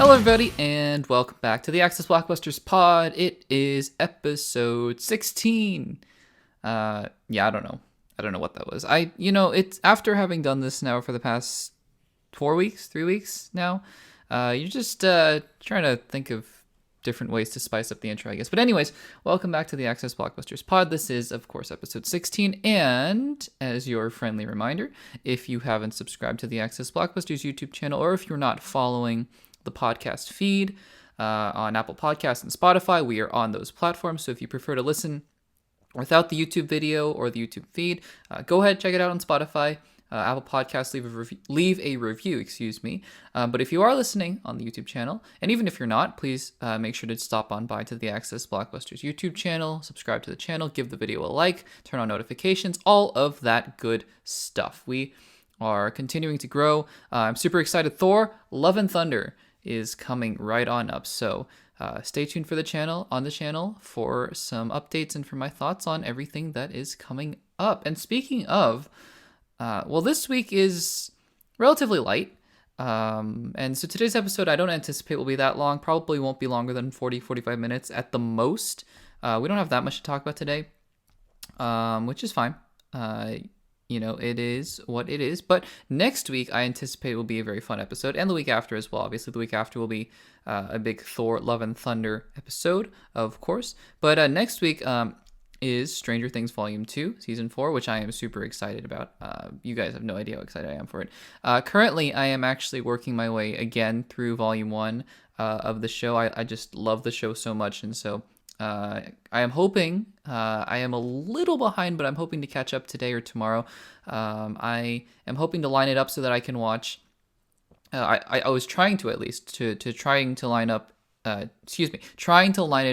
Hello everybody and welcome back to the Access Blockbusters pod. It is episode 16. I don't know what that was. It's after having done this now for the past 3 weeks now. You're just trying to think of different ways to spice up the intro, I guess. But anyways, welcome back to the Access Blockbusters pod. This is, of course, episode 16. And as your friendly reminder, if you haven't subscribed to the Access Blockbusters YouTube channel, or if you're not following the podcast feed on Apple Podcasts and Spotify, we are on those platforms. So if you prefer to listen without the YouTube video or the YouTube feed, go ahead, check it out on Spotify. Apple Podcasts, leave a review, but if you are listening on the YouTube channel, and even if you're not, please make sure to stop on by to the Access Blockbusters YouTube channel, subscribe to the channel, give the video a like, turn on notifications, all of that good stuff. We are continuing to grow. I'm super excited. Thor, Love and Thunder is coming right on up, so stay tuned for the channel for some updates and for my thoughts on everything that is coming up. And speaking of, this week is relatively light. And so today's episode, I don't anticipate will be that long. Probably won't be longer than 45 minutes at the most. We don't have that much to talk about today, which is fine. It is what it is. But next week, I anticipate will be a very fun episode. And the week after as well. Obviously, the week after will be a big Thor, Love and Thunder episode, of course. But next week, is Stranger Things Volume 2, Season 4, which I am super excited about. You guys have no idea how excited I am for it. Currently, I am actually working my way again through Volume 1 of the show. I just love the show so much, and so I am hoping, I am a little behind, but I'm hoping to catch up today or tomorrow. I am hoping to line it up so that I can watch, I was trying to at least, trying to line it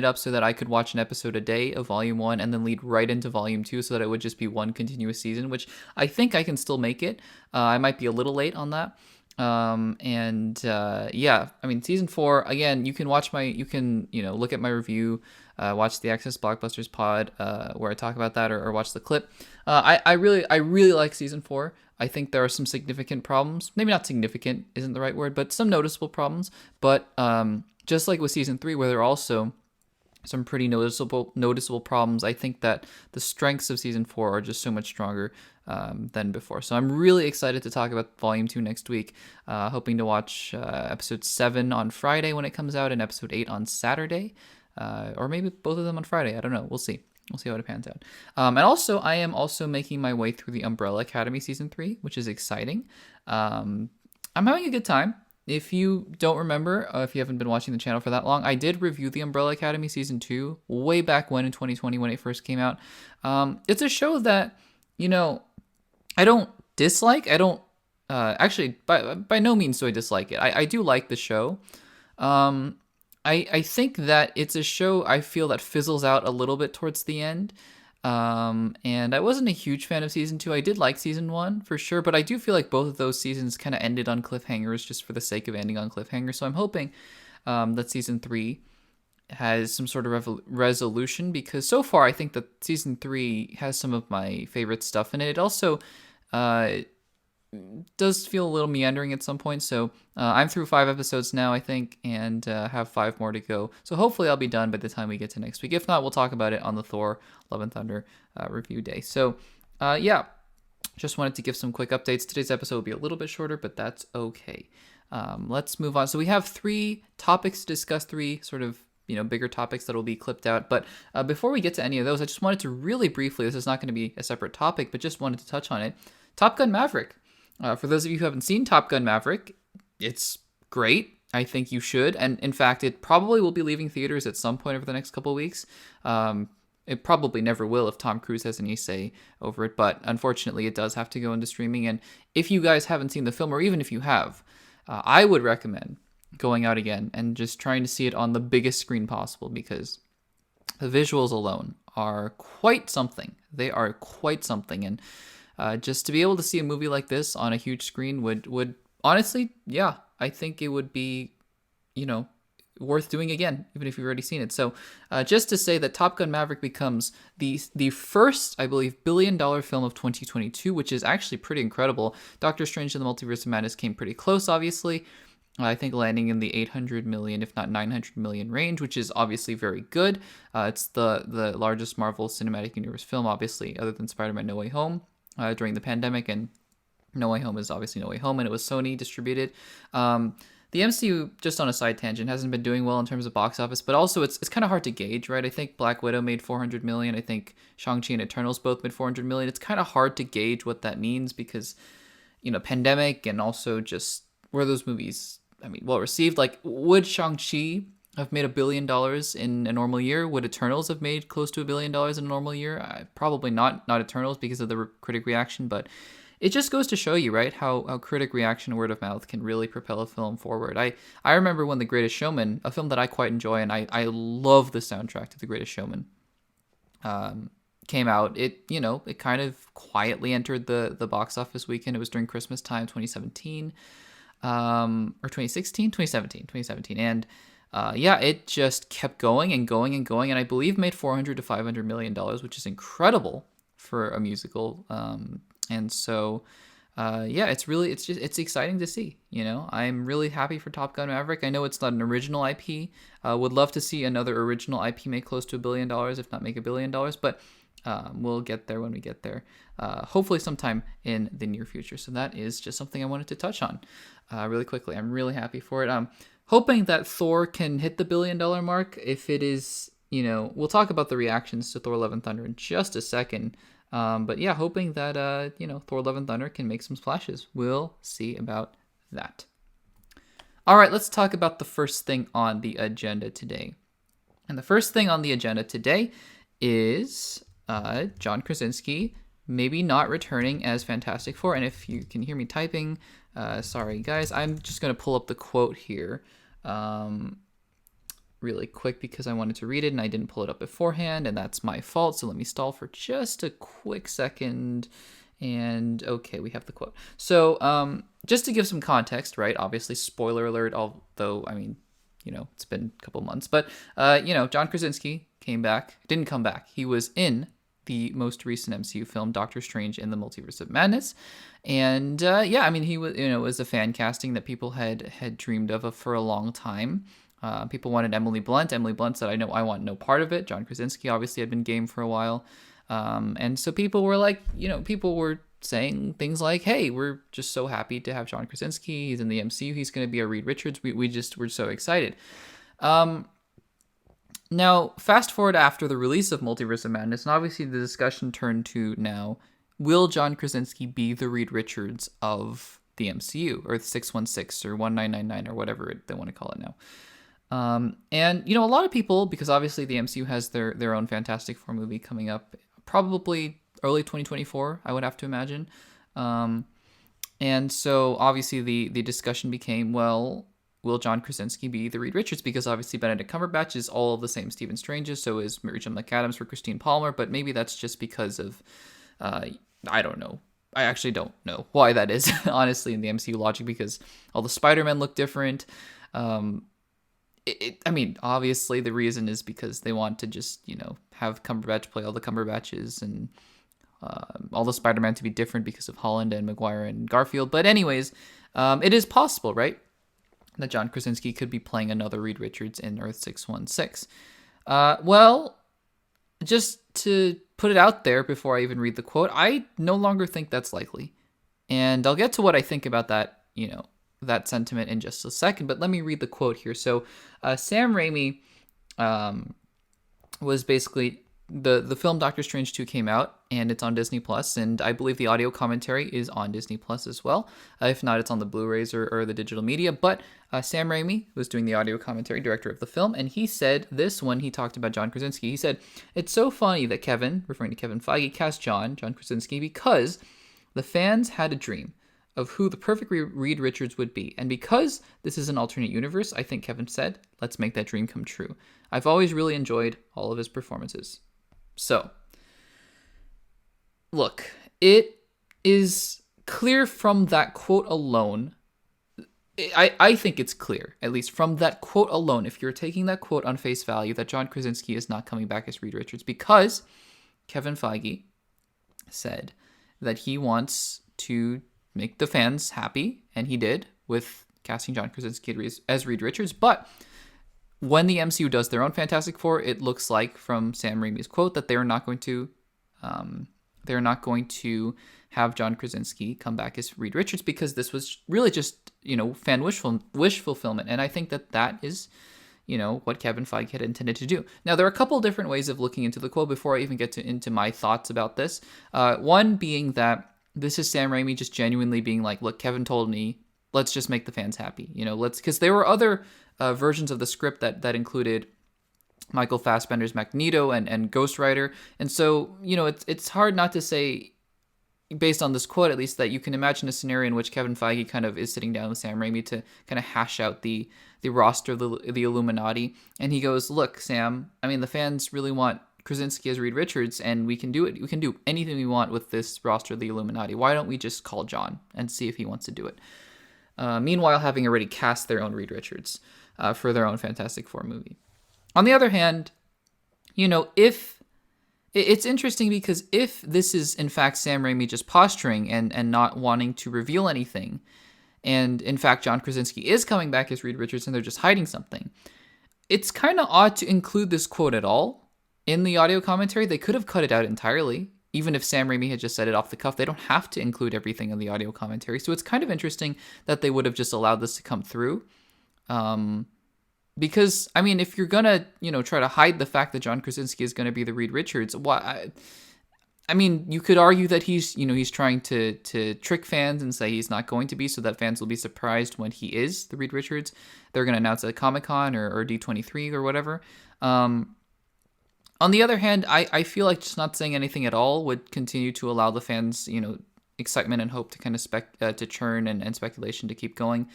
up so that I could watch an episode a day of Volume 1 and then lead right into Volume 2 so that it would just be one continuous season, which I think I can still make it. I might be a little late on that. Season 4, again, you can look at my review, watch the Access Blockbusters pod, where I talk about that, or watch the clip. I really like Season 4. I think there are some significant problems. Maybe not significant isn't the right word, but some noticeable problems. But just like with Season 3, where there are also some pretty noticeable problems, I think that the strengths of Season 4 are just so much stronger than before. So I'm really excited to talk about Volume 2 next week. Hoping to watch Episode 7 on Friday when it comes out, and Episode 8 on Saturday. Or maybe both of them on Friday. I don't know. We'll see. We'll see how it pans out. And also, I am also making my way through the Umbrella Academy Season 3, which is exciting. I'm having a good time. If you don't remember, if you haven't been watching the channel for that long, I did review the Umbrella Academy Season 2 way back when in 2020 when it first came out. It's a show that, I don't dislike. I don't, actually, by no means do I dislike it. I do like the show. I think that it's a show I feel that fizzles out a little bit towards the end. And I wasn't a huge fan of Season 2. I did like Season 1 for sure, but I do feel like both of those seasons kind of ended on cliffhangers just for the sake of ending on cliffhangers. So I'm hoping that Season 3 has some sort of resolution, because so far I think that Season 3 has some of my favorite stuff in it. It also does feel a little meandering at some point. So I'm through 5 episodes now, I think, and have 5 more to go. So hopefully I'll be done by the time we get to next week. If not, we'll talk about it on the Thor, Love and Thunder review day. So just wanted to give some quick updates. Today's episode will be a little bit shorter, but that's okay. Let's move on. So we have 3 topics to discuss, 3 sort of bigger topics that will be clipped out. But before we get to any of those, I just wanted to really briefly, this is not going to be a separate topic, but just wanted to touch on it. Top Gun Maverick. For those of you who haven't seen Top Gun Maverick, it's great. I think you should. And in fact, it probably will be leaving theaters at some point over the next couple of weeks. It probably never will if Tom Cruise has any say over it. But unfortunately, it does have to go into streaming. And if you guys haven't seen the film, or even if you have, I would recommend going out again and just trying to see it on the biggest screen possible, because the visuals alone are quite something. They are quite something. And just to be able to see a movie like this on a huge screen would honestly, I think it would be, worth doing again, even if you've already seen it. So just to say that Top Gun Maverick becomes the first, I believe, billion-dollar film of 2022, which is actually pretty incredible. Doctor Strange and the Multiverse of Madness came pretty close, obviously. I think landing in the 800 million, if not 900 million range, which is obviously very good. It's the largest Marvel Cinematic Universe film, obviously, other than Spider-Man No Way Home during the pandemic, and No Way Home is obviously No Way Home, and it was Sony distributed. The MCU, just on a side tangent, hasn't been doing well in terms of box office, but also it's kind of hard to gauge, right? I think Black Widow made 400 million. I think Shang-Chi and Eternals both made 400 million. It's kind of hard to gauge what that means because, pandemic and also just where those movies, well received. Like, would Shang-Chi have made $1 billion in a normal year? Would Eternals have made close to $1 billion in a normal year? Probably not Eternals because of the critic reaction, but it just goes to show you, right, how critic reaction and word of mouth can really propel a film forward. I remember when The Greatest Showman, a film that I quite enjoy, and I love the soundtrack to The Greatest Showman, came out. It kind of quietly entered the box office weekend. It was during Christmas time, 2017, or 2016, 2017. And it just kept going and going and going, and I believe made $400 to $500 million, which is incredible for a musical. And so, it's exciting to see. I'm really happy for Top Gun Maverick. I know it's not an original IP. Would love to see another original IP make close to $1 billion, if not make $1 billion. But we'll get there when we get there. Hopefully sometime in the near future. So that is just something I wanted to touch on really quickly. I'm really happy for it. Hoping that Thor can hit the $1 billion mark. If it is, we'll talk about the reactions to Thor: Love and Thunder in just a second. But yeah, hoping that, Thor: Love and Thunder can make some splashes. We'll see about that. All right, let's talk about the first thing on the agenda today. And the first thing on the agenda today is John Krasinski maybe not returning as Fantastic Four. And if you can hear me typing, sorry guys, I'm just going to pull up the quote here really quick because I wanted to read it and I didn't pull it up beforehand, and that's my fault. So let me stall for just a quick second. And okay, we have the quote. So just to give some context, right? Obviously, spoiler alert, although, it's been a couple months. But, John Krasinski didn't come back. He was in the most recent MCU film, Doctor Strange in the Multiverse of Madness. And he was, was a fan casting that people had dreamed of for a long time. People wanted Emily Blunt. Emily Blunt said, I want no part of it. John Krasinski obviously had been game for a while. And so people were like, people were saying things like, hey, we're just so happy to have John Krasinski. He's in the MCU. He's going to be a Reed Richards. We're so excited. Now, fast forward after the release of Multiverse of Madness, and obviously the discussion turned to now, will John Krasinski be the Reed Richards of the MCU, or 616, or 1999, or whatever they want to call it now? And a lot of people, because obviously the MCU has their own Fantastic Four movie coming up, probably early 2024, I would have to imagine. And so obviously the discussion became, well, will John Krasinski be the Reed Richards? Because obviously Benedict Cumberbatch is all of the same Stephen Strange's, so is Rachel McAdams for Christine Palmer, but maybe that's just because of, I don't know. I actually don't know why that is, honestly, in the MCU logic, because all the Spider-Men look different. Obviously the reason is because they want to just, have Cumberbatch play all the Cumberbatches and all the Spider-Man to be different because of Holland and Maguire and Garfield. But anyways, it is possible, right, that John Krasinski could be playing another Reed Richards in Earth 616. Well, just to put it out there before I even read the quote, I no longer think that's likely. And I'll get to what I think about that, that sentiment in just a second, but let me read the quote here. So Sam Raimi was basically, the film Doctor Strange 2 came out, and it's on Disney Plus, and I believe the audio commentary is on Disney Plus as well. If not, it's on the Blu-rays or the digital media. But Sam Raimi was doing the audio commentary, director of the film, and he said this when he talked about John Krasinski. He said, "It's so funny that Kevin," referring to Kevin Feige, "cast John Krasinski because the fans had a dream of who the perfect Reed Richards would be. And because this is an alternate universe, I think Kevin said, let's make that dream come true. I've always really enjoyed all of his performances." So, look, it is clear from that quote alone. I think it's clear, at least from that quote alone, if you're taking that quote on face value, that John Krasinski is not coming back as Reed Richards, because Kevin Feige said that he wants to make the fans happy, and he did, with casting John Krasinski as Reed Richards. But when the MCU does their own Fantastic Four, it looks like from Sam Raimi's quote that they're not going to have John Krasinski come back as Reed Richards, because this was really just, fan wish fulfillment. And I think that is, what Kevin Feige had intended to do. Now, there are a couple different ways of looking into the quote before I even get into my thoughts about this. One being that this is Sam Raimi just genuinely being like, look, Kevin told me, let's just make the fans happy. Because there were other versions of the script that included Michael Fassbender's Magneto and Ghost Rider. And so, it's hard not to say, based on this quote at least, that you can imagine a scenario in which Kevin Feige kind of is sitting down with Sam Raimi to kind of hash out the roster of the Illuminati. And he goes, look, Sam, I mean, the fans really want Krasinski as Reed Richards, and we can do it. We can do anything we want with this roster of the Illuminati. Why don't we just call John and see if he wants to do it? Meanwhile, having already cast their own Reed Richards for their own Fantastic Four movie. On the other hand, if it's interesting, because if this is in fact Sam Raimi just posturing and not wanting to reveal anything, and in fact John Krasinski is coming back as Reed Richards and they're just hiding something, it's kind of odd to include this quote at all in the audio commentary. They could have cut it out entirely. Even if Sam Raimi had just said it off the cuff, they don't have to include everything in the audio commentary. So it's kind of interesting that they would have just allowed this to come through. Because, I mean, if you're going to, try to hide the fact that John Krasinski is going to be the Reed Richards, I mean, you could argue that he's trying to trick fans and say he's not going to be, so that fans will be surprised when he is the Reed Richards. They're going to announce it at Comic-Con or D23 or whatever. On the other hand, I feel like just not saying anything at all would continue to allow the fans, excitement and hope to kind of to churn and speculation to keep going.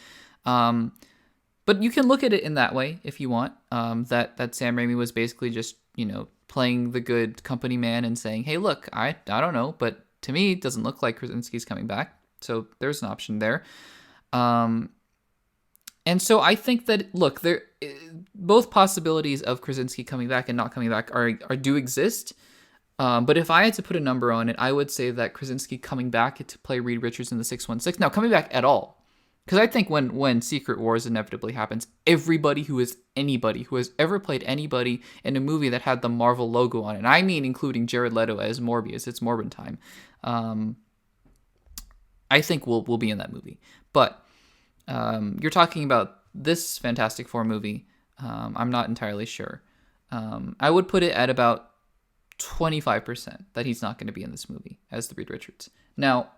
But you can look at it in that way if you want. That Sam Raimi was basically just, playing the good company man and saying, hey, look, I don't know, but to me, it doesn't look like Krasinski's coming back. So there's an option there. And so I think that, look, both possibilities of Krasinski coming back and not coming back do exist. But if I had to put a number on it, I would say that Krasinski coming back to play Reed Richards in the 616, now coming back at all, because I think when Secret Wars inevitably happens, anybody who has ever played anybody in a movie that had the Marvel logo on it, and I mean including Jared Leto as Morbius, it's Morbin time, I think we'll be in that movie. But you're talking about this Fantastic Four movie, I'm not entirely sure. I would put it at about 25% that he's not going to be in this movie as the Reed Richards. Now,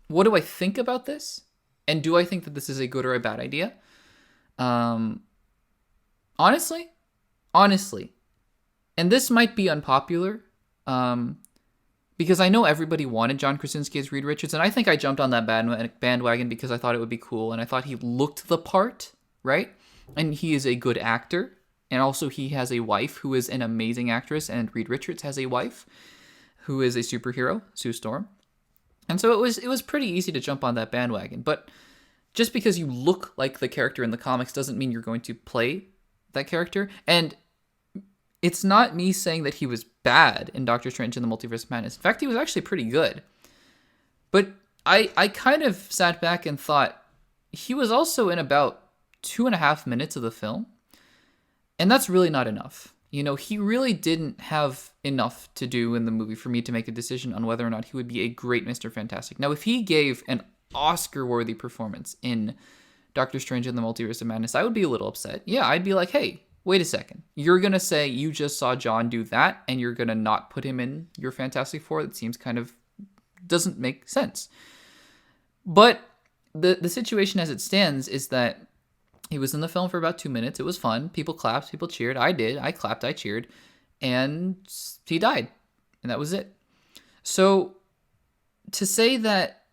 what do I think about this? And do I think that this is a good or a bad idea? Honestly, and this might be unpopular, because I know everybody wanted John Krasinski as Reed Richards, and I think I jumped on that bandwagon because I thought it would be cool, and I thought he looked the part, right? And he is a good actor, and also he has a wife who is an amazing actress, and Reed Richards has a wife who is a superhero, Sue Storm. And so it was pretty easy to jump on that bandwagon. But just because you look like the character in the comics doesn't mean you're going to play that character. And it's not me saying that he was bad in Doctor Strange in the Multiverse of Madness. In fact, he was actually pretty good. But I kind of sat back and thought he was also in about 2.5 minutes of the film. And that's really not enough. He really didn't have enough to do in the movie for me to make a decision on whether or not he would be a great Mr. Fantastic. Now, if he gave an Oscar-worthy performance in Doctor Strange in the Multiverse of Madness, I would be a little upset. Yeah, I'd be like, hey, wait a second. You're going to say you just saw John do that, and you're going to not put him in your Fantastic Four? That seems kind of doesn't make sense. But the situation as it stands is that he was in the film for about 2 minutes. It was fun. People clapped. People cheered. I did. I clapped. I cheered. And he died. And that was it. So to say that,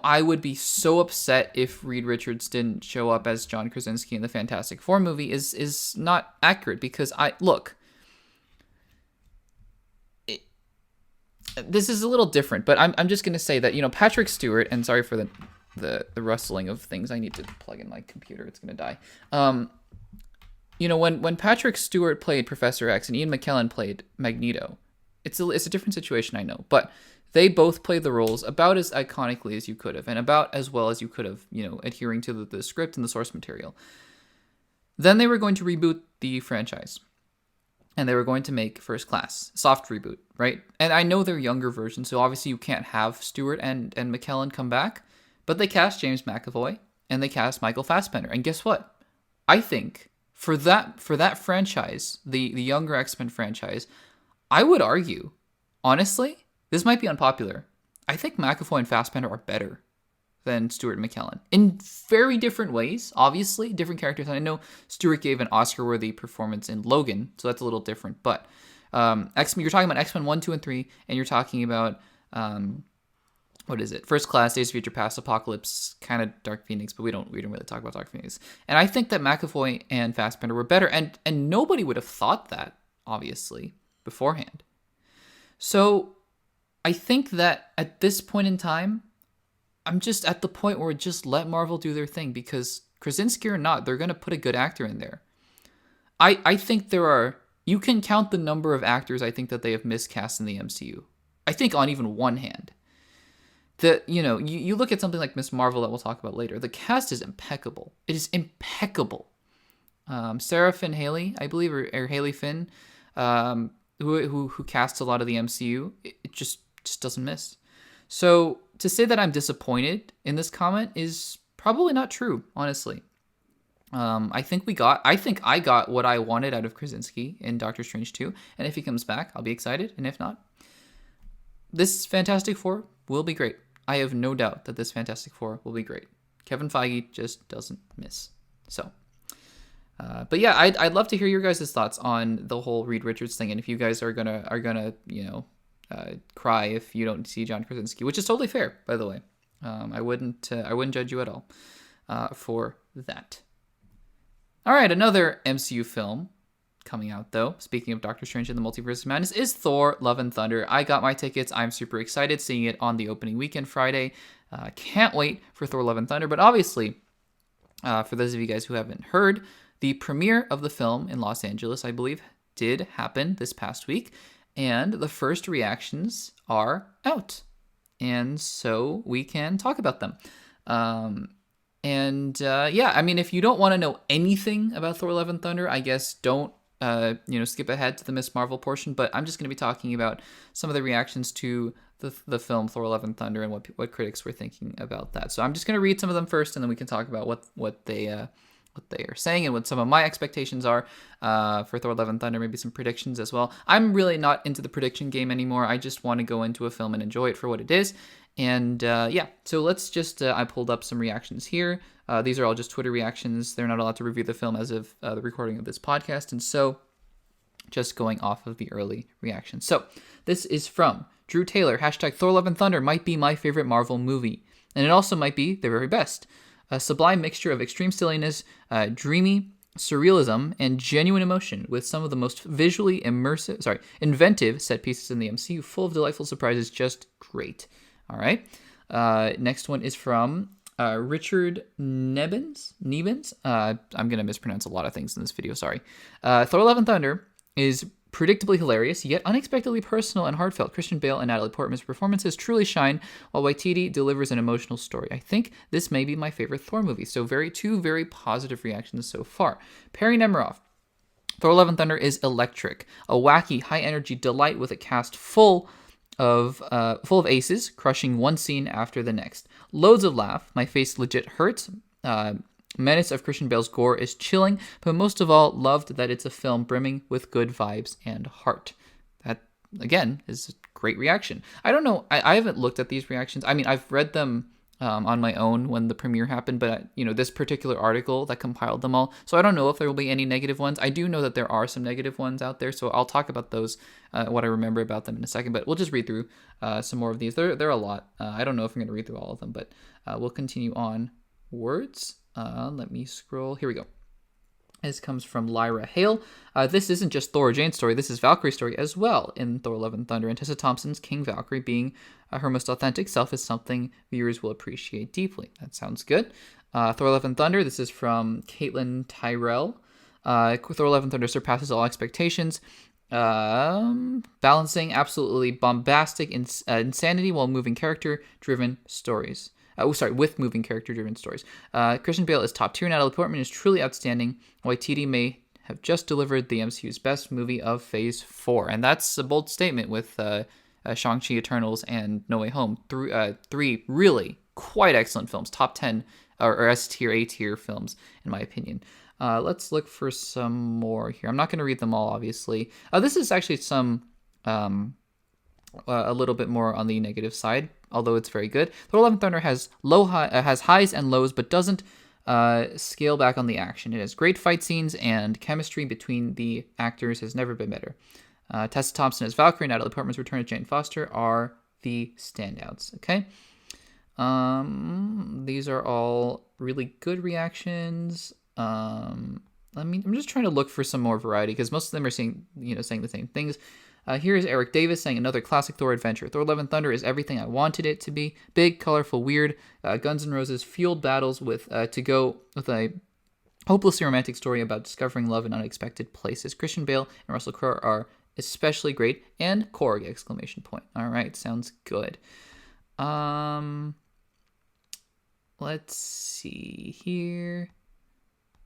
I would be so upset if Reed Richards didn't show up as John Krasinski in the Fantastic Four movie is not accurate, because this is a little different, but I'm just going to say that, Patrick Stewart, and sorry for the rustling of things. I need to plug in my computer. It's going to die. When Patrick Stewart played Professor X and Ian McKellen played Magneto, it's a different situation, I know. But They both played the roles about as iconically as you could have, and about as well as you could have, adhering to the script and the source material. Then they were going to reboot the franchise. And they were going to make First Class, soft reboot, right? And I know they're younger versions, so obviously you can't have Stewart and McKellen come back. But they cast James McAvoy, and they cast Michael Fassbender. And guess what? I think for that franchise, the younger X-Men franchise, I would argue, honestly, this might be unpopular. I think McAvoy and Fassbender are better than Stewart and McKellen in very different ways, obviously, different characters. And I know Stewart gave an Oscar-worthy performance in Logan, so that's a little different. But X-Men, you're talking about X-Men 1, 2, and 3, and you're talking about, what is it? First Class, Days of Future Past, Apocalypse, kind of Dark Phoenix, but we don't really talk about Dark Phoenix. And I think that McAvoy and Fassbender were better, and nobody would have thought that, obviously, beforehand. So I think that at this point in time, I'm just at the point where just let Marvel do their thing, because Krasinski or not, they're going to put a good actor in there. I think you can count the number of actors I think that they have miscast in the MCU. I think on even one hand. You look at something like Ms. Marvel that we'll talk about later. The cast is impeccable. It is impeccable. Sarah Finn Haley, I believe, or Haley Finn, who casts a lot of the MCU, it just doesn't miss. So to say that I'm disappointed in this comment is probably not true, honestly. I think I got what I wanted out of Krasinski in Doctor Strange 2, and if he comes back, I'll be excited, and if not, this Fantastic Four will be great. I have no doubt that this Fantastic Four will be great. Kevin Feige just doesn't miss. So, but yeah, I'd love to hear your guys' thoughts on the whole Reed Richards thing, and if you guys are gonna cry if you don't see John Krasinski, which is totally fair, by the way. I wouldn't judge you at all for that. All right, another MCU film coming out, though, speaking of Doctor Strange and the Multiverse of Madness, is Thor: Love and Thunder. I got my tickets. I'm super excited seeing it on the opening weekend Friday. Can't wait for Thor: Love and Thunder. But obviously, for those of you guys who haven't heard, the premiere of the film in Los Angeles, I believe, did happen this past week. And the first reactions are out. And so we can talk about them. If you don't want to know anything about Thor: Love and Thunder, I guess don't skip ahead to the Miss Marvel portion. But I'm just going to be talking about some of the reactions to the film Thor: Love and Thunder and what critics were thinking about that. So I'm just going to read some of them first, and then we can talk about what they are saying and what some of my expectations are for Thor: Love and Thunder, maybe some predictions as well. I'm really not into the prediction game anymore. I just want to go into a film and enjoy it for what it is. And so let's just, I pulled up some reactions here. These are all just Twitter reactions. They're not allowed to review the film as of the recording of this podcast. And so just going off of the early reactions. So this is from Drew Taylor, hashtag Thor: Love and Thunder might be my favorite Marvel movie. And it also might be their very best. A sublime mixture of extreme silliness, dreamy surrealism, and genuine emotion, with some of the most visually inventive set pieces in the MCU, full of delightful surprises, just great. All right. Next one is from Richard Nebens. I'm going to mispronounce a lot of things in this video, sorry. Thor: Love and Thunder is predictably hilarious, yet unexpectedly personal and heartfelt. Christian Bale and Natalie Portman's performances truly shine, while Waititi delivers an emotional story. I think this may be my favorite Thor movie. So two very positive reactions so far. Perry Nemiroff. Thor: Love and Thunder is electric. A wacky, high-energy delight with a cast full of aces, crushing one scene after the next. Loads of laugh. My face legit hurts. Menace of Christian Bale's gore is chilling, but most of all, loved that it's a film brimming with good vibes and heart. That, again, is a great reaction. I don't know, I haven't looked at these reactions. I mean, I've read them on my own when the premiere happened, but, this particular article that compiled them all, so I don't know if there will be any negative ones. I do know that there are some negative ones out there, so I'll talk about those, what I remember about them in a second, but we'll just read through some more of these. There are a lot. I don't know if I'm going to read through all of them, but we'll continue on words. Let me scroll. Here we go. This comes from Lyra Hale. This isn't just Thor or Jane's story. This is Valkyrie's story as well in Thor: Love and Thunder. And Tessa Thompson's King Valkyrie being her most authentic self is something viewers will appreciate deeply. That sounds good. Thor: Love and Thunder. This is from Caitlin Tyrell. Thor: Love and Thunder surpasses all expectations. Balancing absolutely bombastic insanity while moving character-driven stories. With moving character-driven stories. Christian Bale is top tier. Natalie Portman is truly outstanding. Waititi may have just delivered the MCU's best movie of Phase 4. And that's a bold statement with Shang-Chi Eternals and No Way Home. Three really quite excellent films. Top 10 or S tier, A tier films, in my opinion. Let's look for some more here. I'm not going to read them all, obviously. This is actually some a little bit more on the negative side, although it's very good. Thor: Love and Thunder has has highs and lows, but doesn't scale back on the action. It has great fight scenes, and chemistry between the actors has never been better. Tessa Thompson as Valkyrie, Natalie Portman's return as Jane Foster are the standouts. Okay. These are all really good reactions. I'm just trying to look for some more variety because most of them are saying the same things. Here is Eric Davis saying another classic Thor adventure. Thor: Love and Thunder is everything I wanted it to be. Big, colorful, weird. Guns N' Roses fueled battles with to go with a hopelessly romantic story about discovering love in unexpected places. Christian Bale and Russell Crowe are especially great, and Korg ! All right, sounds good. Let's see here.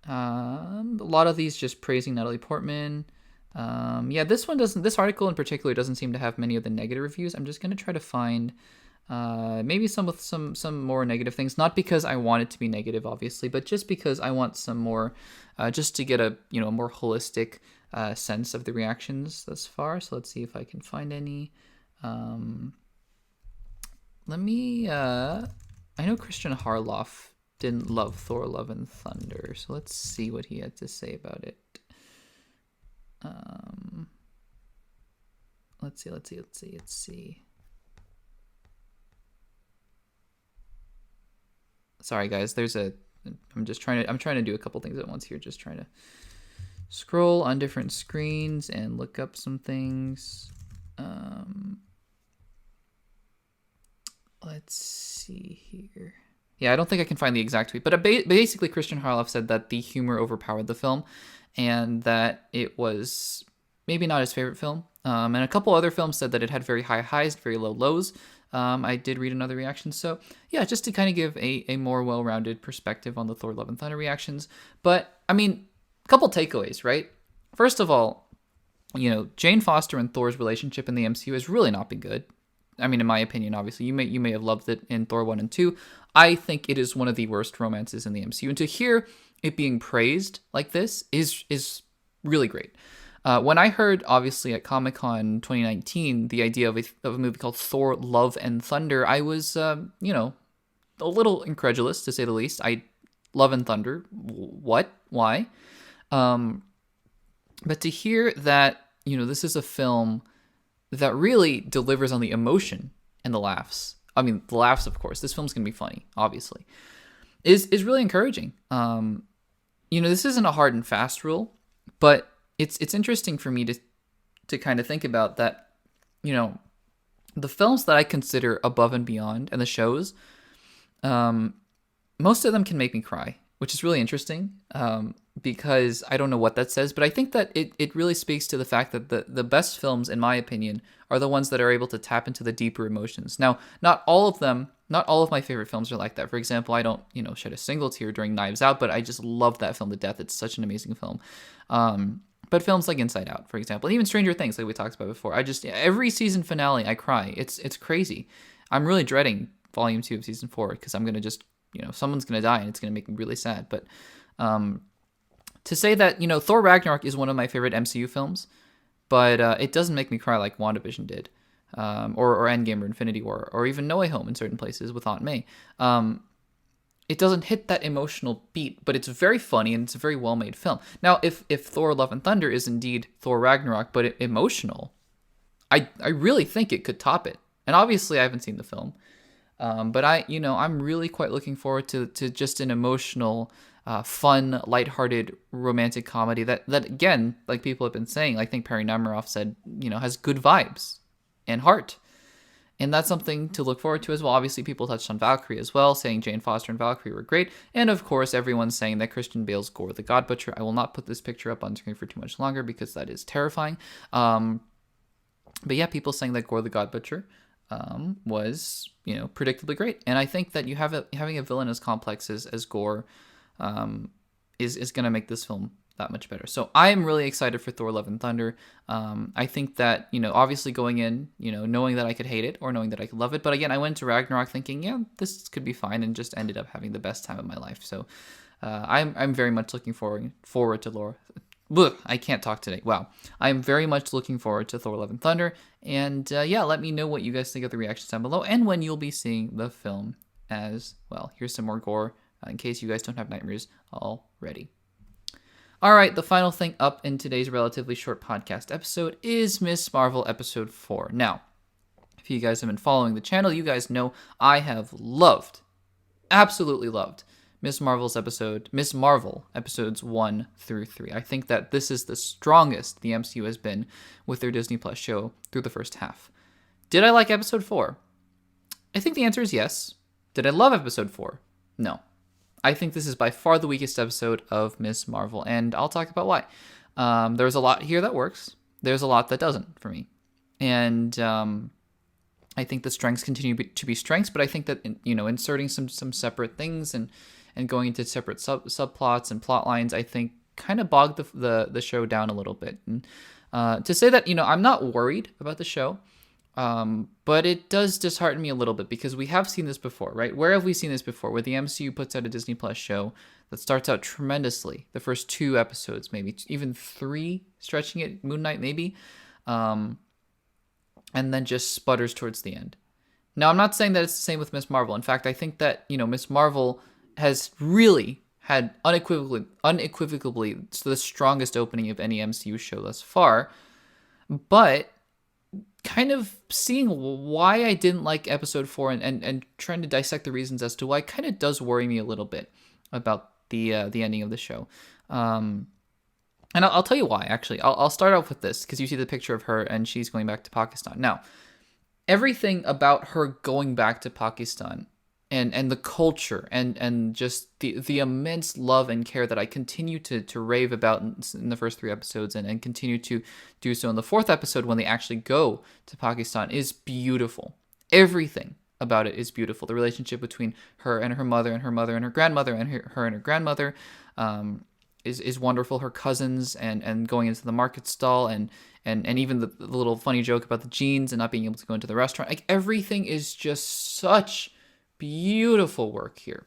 A lot of these just praising Natalie Portman. This article in particular doesn't seem to have many of the negative reviews. I'm just going to try to find maybe some with some more negative things, not because I want it to be negative, obviously, but just because I want some more, just to get a more holistic sense of the reactions thus far. So let's see if I can find any. I know Christian Harloff didn't love Thor: Love and Thunder, so let's see what he had to say about it. Let's see. Sorry guys, I'm trying to do a couple things at once here, just trying to scroll on different screens and look up some things. Let's see here. Yeah, I don't think I can find the exact tweet, but basically Christian Harloff said that the humor overpowered the film and that it was maybe not his favorite film. And a couple other films said that it had very high highs, very low lows. I did read another reaction. So yeah, just to kind of give a more well-rounded perspective on the Thor: Love and Thunder reactions. But I mean, a couple takeaways, right? First of all, Jane Foster and Thor's relationship in the MCU has really not been good. I mean, in my opinion, obviously, you may have loved it in Thor 1 and 2. I think it is one of the worst romances in the MCU. And to hear it being praised like this is really great. When I heard, obviously, at Comic-Con 2019, the idea of a movie called Thor: Love and Thunder, I was, a little incredulous, to say the least. Love and Thunder, what? Why? But to hear that, this is a film that really delivers on the emotion and the laughs. I mean, the laughs, of course. This film's going to be funny, obviously. Is really encouraging. This isn't a hard and fast rule, but it's interesting for me to kind of think about that, the films that I consider above and beyond and the shows, most of them can make me cry, which is really interesting. Because I don't know what that says, but I think that it really speaks to the fact that the best films, in my opinion, are the ones that are able to tap into the deeper emotions. Now, not all of my favorite films are like that. For example, I don't, shed a single tear during Knives Out, but I just love that film to death. It's such an amazing film. But films like Inside Out, for example, and even Stranger Things, like we talked about before, every season finale, I cry. It's crazy. I'm really dreading Volume 2 of Season 4 because I'm going to just, someone's going to die and it's going to make me really sad. But, to say that, Thor Ragnarok is one of my favorite MCU films, but it doesn't make me cry like WandaVision did, or Endgame or Infinity War, or even No Way Home in certain places with Aunt May. It doesn't hit that emotional beat, but it's very funny and it's a very well-made film. Now, if Thor: Love and Thunder is indeed Thor Ragnarok, but emotional, I really think it could top it. And obviously, I haven't seen the film, but I'm really quite looking forward to just an emotional, fun, lighthearted, romantic comedy that again, like people have been saying, I think Perry Nemiroff said, has good vibes and heart. And that's something to look forward to as well. Obviously, people touched on Valkyrie as well, saying Jane Foster and Valkyrie were great. And of course, everyone's saying that Christian Bale's Gore the God Butcher. I will not put this picture up on screen for too much longer because that is terrifying. But yeah, people saying that Gore the God Butcher was, predictably great. And I think that having a villain as complex as Gore is going to make this film that much better. So I am really excited for Thor: Love and Thunder. I think that, obviously going in, knowing that I could hate it or knowing that I could love it. But again, I went to Ragnarok thinking, yeah, this could be fine, and just ended up having the best time of my life. So I'm very much looking forward to Laura. I can't talk today. Wow. I'm very much looking forward to Thor: Love and Thunder. And let me know what you guys think of the reactions down below and when you'll be seeing the film as well. Here's some more gore in case you guys don't have nightmares already. All right, the final thing up in today's relatively short podcast episode is Miss Marvel episode 4. Now, if you guys have been following the channel, you guys know I have absolutely loved Miss Marvel episodes 1 through 3. I think that this is the strongest the MCU has been with their Disney Plus show through the first half. Did I like episode 4? I think the answer is yes. Did I love episode 4? No. I think this is by far the weakest episode of Miss Marvel, and I'll talk about why. There's a lot here that works. There's a lot that doesn't for me. And I think the strengths continue to be strengths, but I think that, inserting some separate things and going into separate subplots and plot lines, I think kind of bogged the show down a little bit. And to say that, I'm not worried about the show, but it does dishearten me a little bit because we have seen this before, right? Where have we seen this before? Where the MCU puts out a Disney Plus show that starts out tremendously, the first 2 episodes, maybe even 3, stretching it, Moon Knight maybe, and then just sputters towards the end. Now, I'm not saying that it's the same with Miss Marvel. In fact, I think that, Miss Marvel has really had unequivocally the strongest opening of any MCU show thus far, but kind of seeing why I didn't like episode 4 and trying to dissect the reasons as to why kind of does worry me a little bit about the ending of the show. And I'll tell you why, actually. I'll start off with this because you see the picture of her and she's going back to Pakistan. Now, everything about her going back to Pakistan and the culture and just the immense love and care that I continue to rave about in the first 3 episodes and continue to do so in the 4th episode when they actually go to Pakistan is beautiful. Everything about it is beautiful. The relationship between her and her mother and her mother and her grandmother and her and her grandmother is wonderful. Her cousins and going into the market stall and even the little funny joke about the jeans and not being able to go into the restaurant. Like, everything is just such beautiful work here.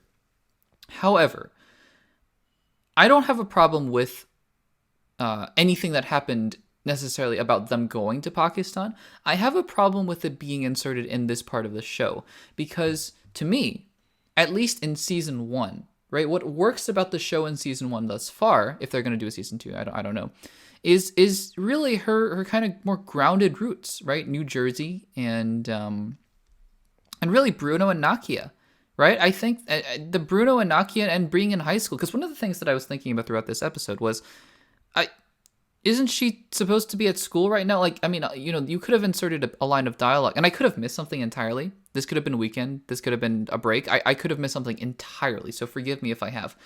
However, I don't have a problem with anything that happened necessarily about them going to Pakistan. I have a problem with it being inserted in this part of the show because, to me, at least in season 1, right, what works about the show in season 1 thus far, if they're going to do a season 2, I don't know, is really her kind of more grounded roots, right? New Jersey and really Bruno and Nakia, right? I think the Bruno and Nakia and being in high school, because one of the things that I was thinking about throughout this episode was, isn't she supposed to be at school right now? Like, I mean, you could have inserted a line of dialogue, and I could have missed something entirely. This could have been a weekend. This could have been a break. I could have missed something entirely, so forgive me if I have.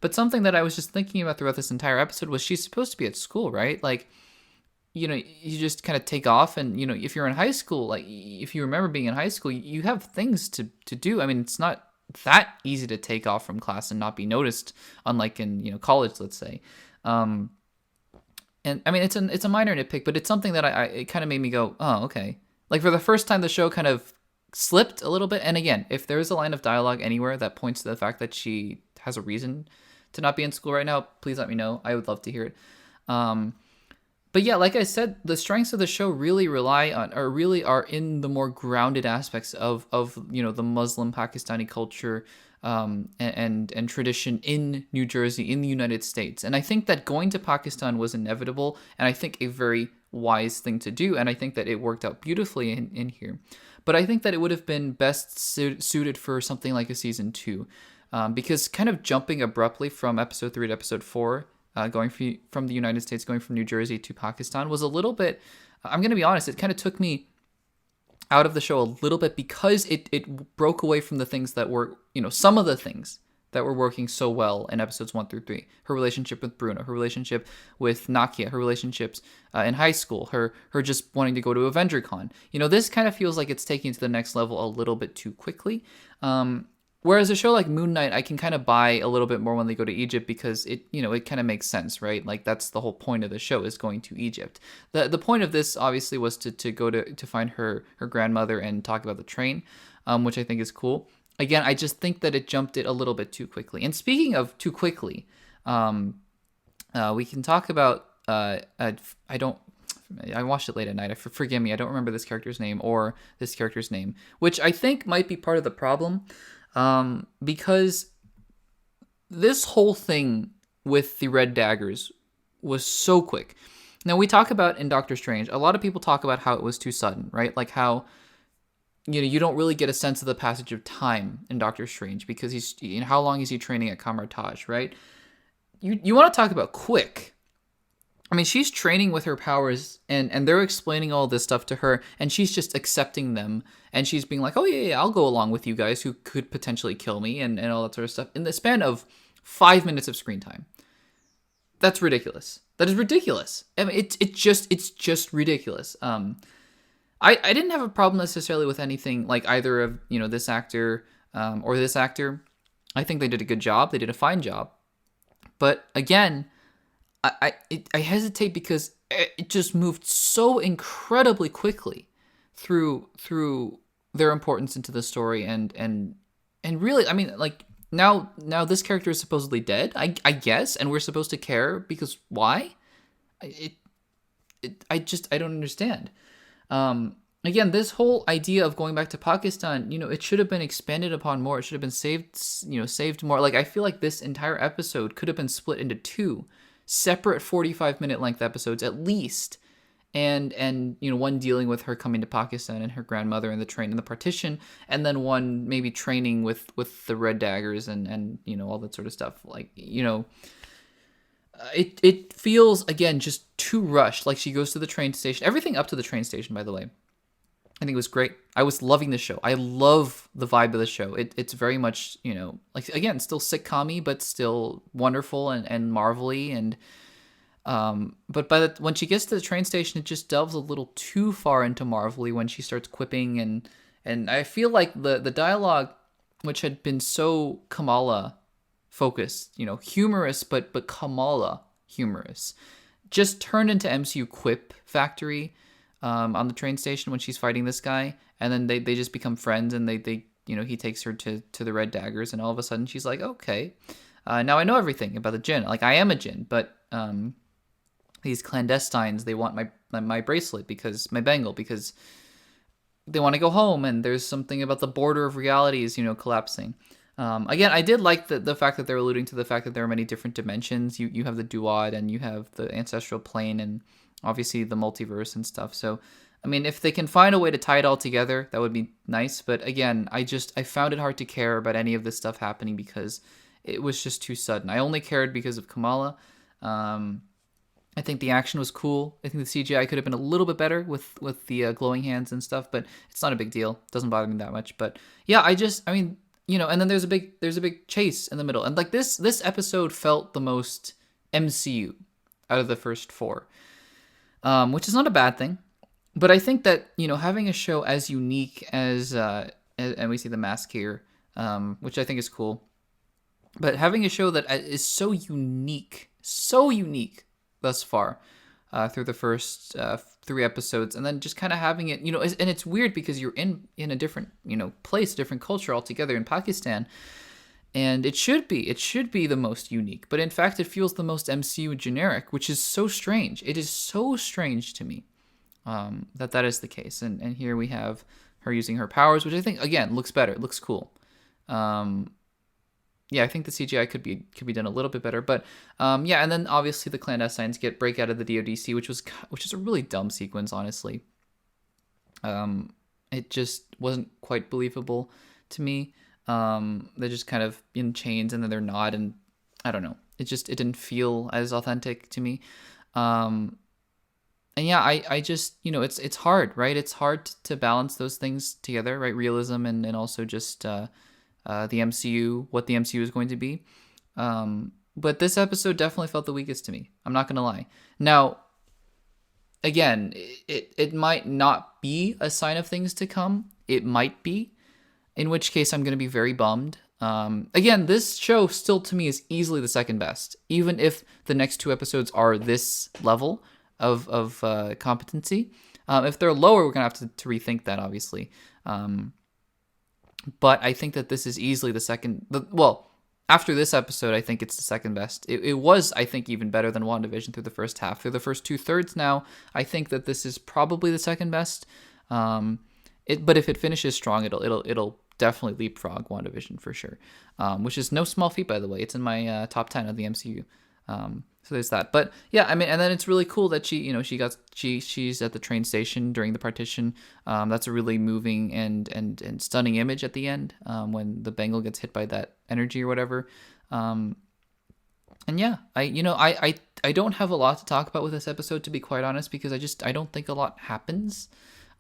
But something that I was just thinking about throughout this entire episode was she's supposed to be at school, right? Like, you just kind of take off and, if you're in high school, like, if you remember being in high school, you have things to do. I mean, it's not that easy to take off from class and not be noticed, unlike in, college, let's say. And I mean, it's a minor nitpick, but it's something that it kind of made me go, oh, okay. Like, for the first time, the show kind of slipped a little bit. And again, if there is a line of dialogue anywhere that points to the fact that she has a reason to not be in school right now, please let me know. I would love to hear it. But yeah, like I said, the strengths of the show really rely on, or really are in the more grounded aspects of the Muslim Pakistani culture and tradition in New Jersey, in the United States. And I think that going to Pakistan was inevitable, and I think a very wise thing to do, and I think that it worked out beautifully in here. But I think that it would have been best suited for something like a season 2, because kind of jumping abruptly from episode 3 to episode 4, going from the United States, going from New Jersey to Pakistan, was a little bit, I'm going to be honest, it kind of took me out of the show a little bit because it broke away from the things that were, some of the things that were working so well in episodes 1 through 3. Her relationship with Bruno, her relationship with Nakia, her relationships in high school, her just wanting to go to AvengerCon. This kind of feels like it's taking it to the next level a little bit too quickly. Whereas a show like Moon Knight, I can kind of buy a little bit more when they go to Egypt because it kind of makes sense, right? Like that's the whole point of the show, is going to Egypt. The point of this obviously was to go to find her grandmother and talk about the train, which I think is cool. Again, I just think that it jumped it a little bit too quickly. And speaking of too quickly, we can talk about I watched it late at night. Forgive me, I don't remember this character's name or this character's name, which I think might be part of the problem. Because this whole thing with the red daggers was so quick. Now, we talk about in Doctor Strange, a lot of people talk about how it was too sudden, right? Like how, you don't really get a sense of the passage of time in Doctor Strange because he's, how long is he training at Kamar-Taj, right? You want to talk about quick. I mean, she's training with her powers, and they're explaining all this stuff to her, and she's just accepting them, and she's being like, oh, yeah, I'll go along with you guys who could potentially kill me, and all that sort of stuff, in the span of 5 minutes of screen time. That's ridiculous. That is ridiculous. I mean, it's just ridiculous. I didn't have a problem necessarily with anything, like either of, this actor or this actor. I think they did a good job. They did a fine job. But again, I hesitate because it just moved so incredibly quickly through their importance into the story and really, I mean, like now this character is supposedly dead, I guess, and we're supposed to care because why? I don't understand. Again, this whole idea of going back to Pakistan, it should have been expanded upon more. It should have been saved more. Like I feel like this entire episode could have been split into 2 separate 45-minute length episodes at least, and one dealing with her coming to Pakistan and her grandmother and the train and the partition, and then one maybe training with the red daggers and all that sort of stuff. Like it feels again just too rushed. Like she goes to the train station, everything up to the train station, by the way, I think it was great. I was loving the show. I love the vibe of the show. It's very much, like, again, still sitcom-y, but still wonderful and Marvel-y. And, but when she gets to the train station, it just delves a little too far into Marvel-y when she starts quipping. And I feel like the dialogue, which had been so Kamala focused, humorous, but Kamala humorous, just turned into MCU quip factory. On the train station when she's fighting this guy, and then they just become friends, and they he takes her to the red daggers, and all of a sudden she's like, okay, now I know everything about the jinn. Like I am a jinn, but these clandestines, they want my bracelet, because my bangle, because they want to go home, and there's something about the border of realities collapsing. Again, I did like the fact that they're alluding to the fact that there are many different dimensions. You have the duad, and you have the ancestral plane, and obviously the multiverse and stuff. So, I mean, if they can find a way to tie it all together, that would be nice. But again, I found it hard to care about any of this stuff happening because it was just too sudden. I only cared because of Kamala. I think the action was cool. I think the CGI could have been a little bit better with the glowing hands and stuff, but it's not a big deal. It doesn't bother me that much. But yeah, and then there's a big chase in the middle. And like this episode felt the most MCU out of the first 4. Which is not a bad thing, but I think that having a show as unique as and we see the mask here, which I think is cool, but having a show that is so unique thus far through the first 3 episodes, and then just kind of having it, and it's weird because you're in a different place, different culture altogether in Pakistan. And it should be the most unique, but in fact, it feels the most MCU generic, which is so strange. It is so strange to me that is the case. And here we have her using her powers, which I think again looks better. It looks cool. Yeah, I think the CGI could be done a little bit better, but yeah. And then obviously the clandestines break out of the DODC, which is a really dumb sequence, honestly. It just wasn't quite believable to me. They're just kind of in chains and then they're not, and I don't know. It didn't feel as authentic to me. And yeah, I just, it's hard, right? It's hard to balance those things together, right? Realism and also just the MCU, what the MCU is going to be. But this episode definitely felt the weakest to me. I'm not gonna lie. Now, again, it might not be a sign of things to come. It might be, in which case I'm gonna be very bummed. Again, this show still to me is easily the second best, even if the next two episodes are this level of competency. If they're lower, we're gonna have to rethink that, obviously. But I think that this is easily the second. Well, after this episode, I think it's the second best. It was, I think, even better than WandaVision through the first half. Through the first 2/3 now, I think that this is probably the second best. But if it finishes strong, it'll definitely leapfrog WandaVision for sure. Which is no small feat, by the way. It's in my top 10 of the MCU. So there's that. But yeah, I mean, and then it's really cool that she's at the train station during the partition. That's a really moving and stunning image at the end, when the Bengal gets hit by that energy or whatever. And yeah, I don't have a lot to talk about with this episode, to be quite honest, because I don't think a lot happens.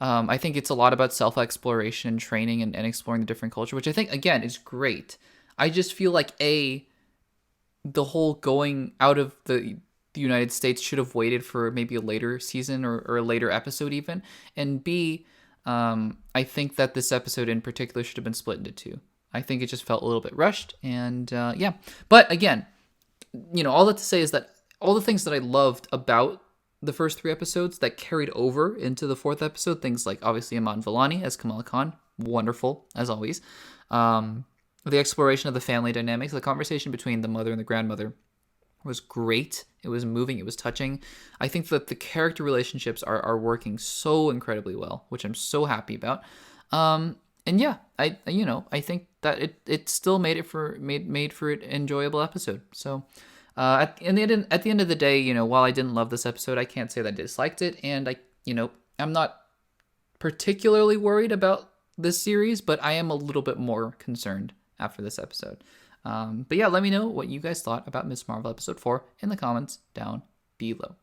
I think it's a lot about self-exploration and training and exploring the different culture, which I think, again, is great. I just feel like the whole going out of the United States should have waited for maybe a later season or a later episode even. And B, I think that this episode in particular should have been split into two. I think it just felt a little bit rushed. And yeah. But again, all that to say is that all the things that I loved about the first three episodes that carried over into the fourth episode, things like obviously Iman Vellani as Kamala Khan, wonderful as always. The exploration of the family dynamics, the conversation between the mother and the grandmother was great. It was moving. It was touching. I think that the character relationships are working so incredibly well, which I'm so happy about. And yeah, I think that it still made for an enjoyable episode. So at the end of the day, while I didn't love this episode, I can't say that I disliked it, and I'm not particularly worried about this series, but I am a little bit more concerned after this episode. But yeah, let me know what you guys thought about Ms. Marvel episode 4 in the comments down below.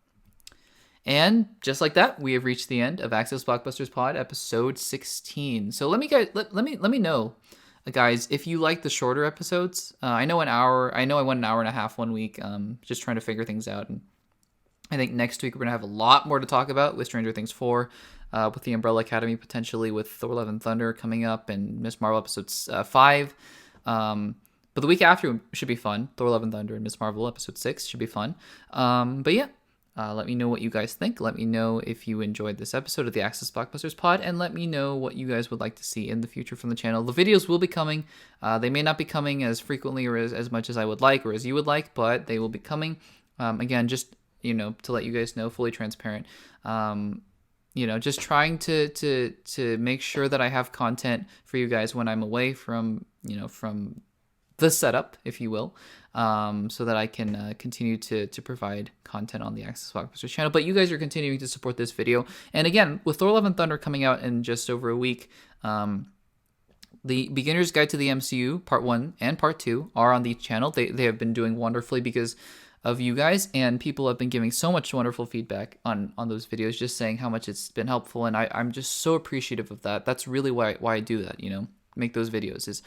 And just like that, we have reached the end of Access Blockbusters Pod episode 16. So let me know, guys, if you like the shorter episodes. I know I went an hour and a half one week, just trying to figure things out. And I think next week we're gonna have a lot more to talk about with Stranger Things 4. With the Umbrella Academy, potentially with Thor: Love and Thunder coming up, and Ms. Marvel episode 5. But the week after should be fun. Thor: Love and Thunder and Ms. Marvel episode 6 should be fun. But yeah, let me know what you guys think. Let me know if you enjoyed this episode of the Access Blockbusters Pod, and let me know what you guys would like to see in the future from the channel. The videos will be coming. They may not be coming as frequently or as much as I would like or as you would like, but they will be coming. Again, just to let you guys know, fully transparent. Just trying to make sure that I have content for you guys when I'm away from the setup, if you will, so that I can continue to provide content on the Access Blockbusters channel. But you guys are continuing to support this video. And again, with Thor: Love and Thunder coming out in just over a week, the Beginner's Guide to the MCU, Part 1 and Part 2, are on the channel. They have been doing wonderfully because of you guys, and people have been giving so much wonderful feedback on those videos, just saying how much it's been helpful, and I'm just so appreciative of that. That's really why I do that, make those videos is,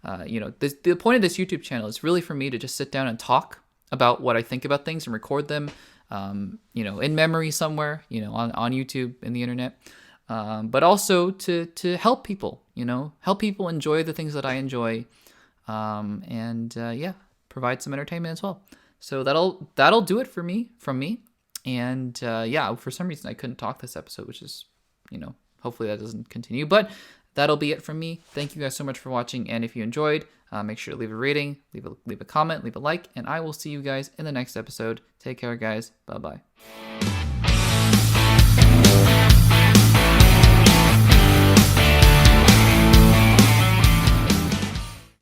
the point of this YouTube channel is really for me to just sit down and talk about what I think about things and record them, in memory somewhere, on YouTube, in the internet, but also to help people, help people enjoy the things that I enjoy, and provide some entertainment as well. So that'll do it from me. And yeah, for some reason I couldn't talk this episode, which is, hopefully that doesn't continue. But that'll be it from me. Thank you guys so much for watching. And if you enjoyed, make sure to leave a rating, leave a comment, leave a like, and I will see you guys in the next episode. Take care, guys. Bye-bye.